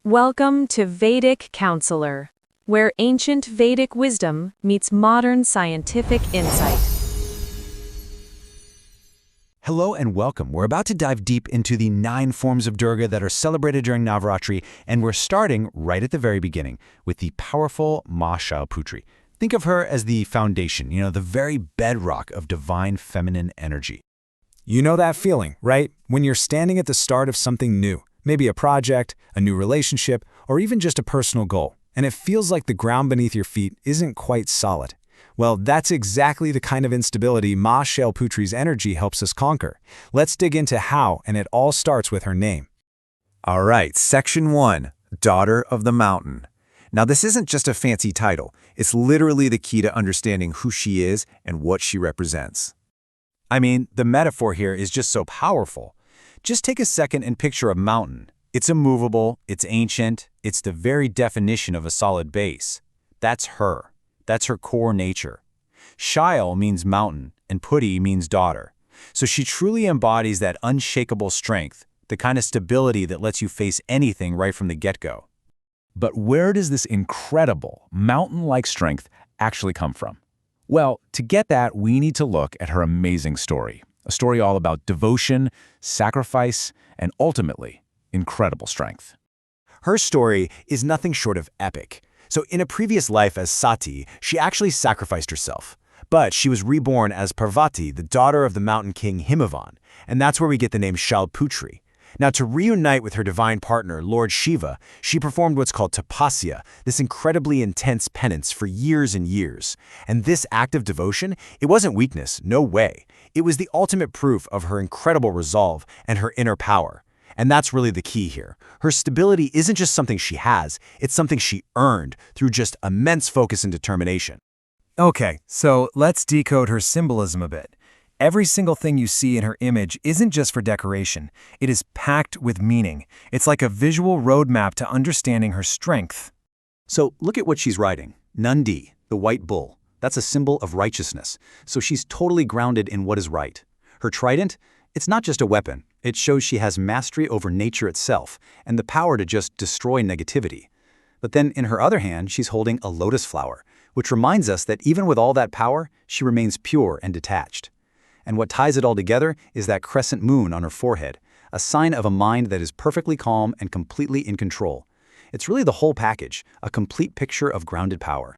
Welcome to Vedic Counselor, where ancient Vedic wisdom meets modern scientific insight. Hello and welcome. We're about to dive deep into the 9 forms of Durga that are celebrated during Navratri, and we're starting right at the very beginning with the powerful Maa Shailputri. Think of her as the foundation, the very bedrock of divine feminine energy. You know that feeling, right? When you're standing at the start of something new, maybe a project, a new relationship, or even just a personal goal, and it feels like the ground beneath your feet isn't quite solid. Well, that's exactly the kind of instability Maa Shailputri's energy helps us conquer. Let's dig into how, and it all starts with her name. All right, Section 1, Daughter of the Mountain. Now, this isn't just a fancy title. It's literally the key to understanding who she is and what she represents. I mean, the metaphor here is just so powerful. Just take a second and picture a mountain. It's immovable, it's ancient, it's the very definition of a solid base. That's her. That's her core nature. Shail means mountain, and Putri means daughter. So she truly embodies that unshakable strength, the kind of stability that lets you face anything right from the get-go. But where does this incredible, mountain-like strength actually come from? Well, to get that, we need to look at her amazing story. A story all about devotion, sacrifice, and ultimately, incredible strength. Her story is nothing short of epic. So in a previous life as Sati, she actually sacrificed herself. But she was reborn as Parvati, the daughter of the mountain king Himavan, and that's where we get the name Shailputri. Now, to reunite with her divine partner, Lord Shiva, she performed what's called tapasya, this incredibly intense penance for years and years. And this act of devotion, it wasn't weakness, no way. It was the ultimate proof of her incredible resolve and her inner power. And that's really the key here. Her stability isn't just something she has, it's something she earned through just immense focus and determination. Okay, so let's decode her symbolism a bit. Every single thing you see in her image isn't just for decoration. It is packed with meaning. It's like a visual roadmap to understanding her strength. So look at what she's riding. Nandi, the white bull. That's a symbol of righteousness. So she's totally grounded in what is right. Her trident? It's not just a weapon. It shows she has mastery over nature itself and the power to just destroy negativity. But then in her other hand, she's holding a lotus flower, which reminds us that even with all that power, she remains pure and detached. And what ties it all together is that crescent moon on her forehead, a sign of a mind that is perfectly calm and completely in control. It's really the whole package, a complete picture of grounded power.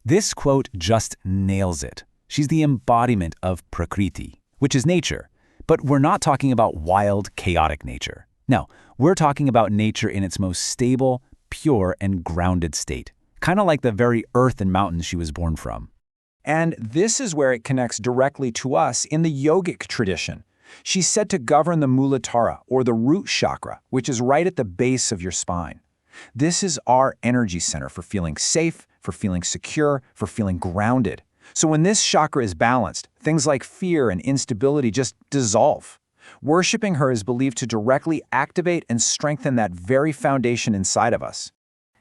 This quote just nails it. She's the embodiment of Prakriti, which is nature. But we're not talking about wild, chaotic nature. No, we're talking about nature in its most stable, pure, and grounded state. Kind of like the very earth and mountains she was born from. And this is where it connects directly to us in the yogic tradition. She's said to govern the Muladhara, or the root chakra, which is right at the base of your spine. This is our energy center for feeling safe, for feeling secure, for feeling grounded. So when this chakra is balanced, things like fear and instability just dissolve. Worshipping her is believed to directly activate and strengthen that very foundation inside of us.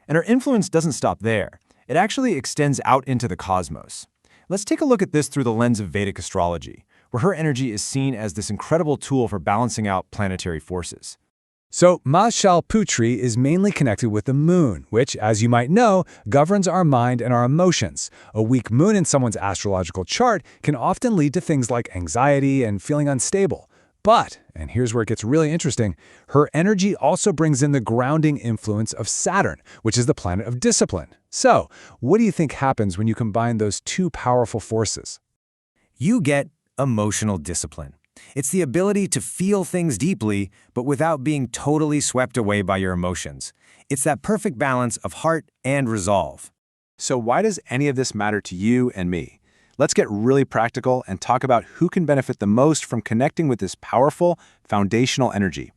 And her influence doesn't stop there. It actually extends out into the cosmos. Let's take a look at this through the lens of Vedic astrology, where her energy is seen as this incredible tool for balancing out planetary forces. So, Maa Shailputri is mainly connected with the moon, which, as you might know, governs our mind and our emotions. A weak moon in someone's astrological chart can often lead to things like anxiety and feeling unstable. But, and here's where it gets really interesting, her energy also brings in the grounding influence of Saturn, which is the planet of discipline. So, what do you think happens when you combine those two powerful forces? You get emotional discipline. It's the ability to feel things deeply, but without being totally swept away by your emotions. It's that perfect balance of heart and resolve. So why does any of this matter to you and me? Let's get really practical and talk about who can benefit the most from connecting with this powerful, foundational energy.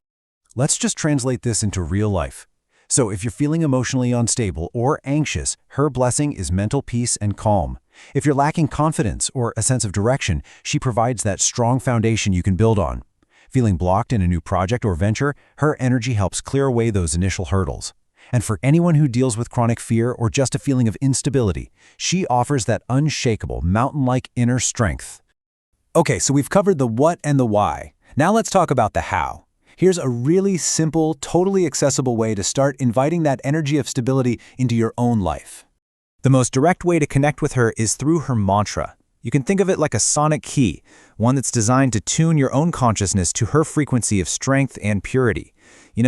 Let's just translate this into real life. So if you're feeling emotionally unstable or anxious, her blessing is mental peace and calm. If you're lacking confidence or a sense of direction, she provides that strong foundation you can build on. Feeling blocked in a new project or venture, her energy helps clear away those initial hurdles. And for anyone who deals with chronic fear or just a feeling of instability, she offers that unshakable, mountain-like inner strength. Okay, so we've covered the what and the why. Now let's talk about the how. Here's a really simple, totally accessible way to start inviting that energy of stability into your own life. The most direct way to connect with her is through her mantra. You can think of it like a sonic key, one that's designed to tune your own consciousness to her frequency of strength and purity.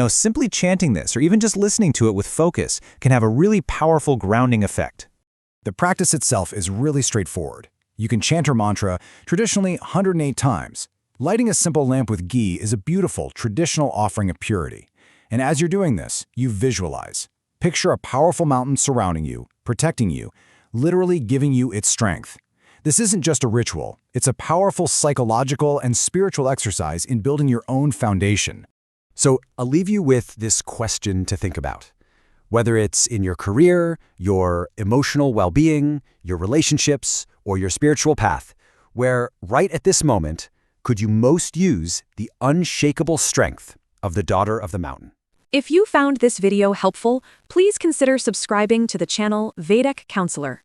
Simply chanting this, or even just listening to it with focus, can have a really powerful grounding effect. The practice itself is really straightforward. You can chant her mantra, traditionally 108 times. Lighting a simple lamp with ghee is a beautiful, traditional offering of purity. And as you're doing this, you visualize. Picture a powerful mountain surrounding you, protecting you, literally giving you its strength. This isn't just a ritual. It's a powerful psychological and spiritual exercise in building your own foundation. So I'll leave you with this question to think about. Whether it's in your career, your emotional well-being, your relationships, or your spiritual path, where right at this moment could you most use the unshakable strength of the Daughter of the Mountain? If you found this video helpful, please consider subscribing to the channel Vedic Counselor.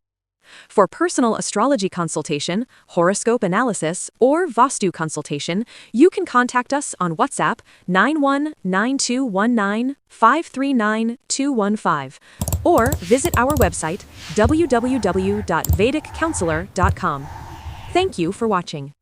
For personal astrology consultation, horoscope analysis, or Vastu consultation, you can contact us on WhatsApp 919219539215 or visit our website www.vediccounselor.com. Thank you for watching.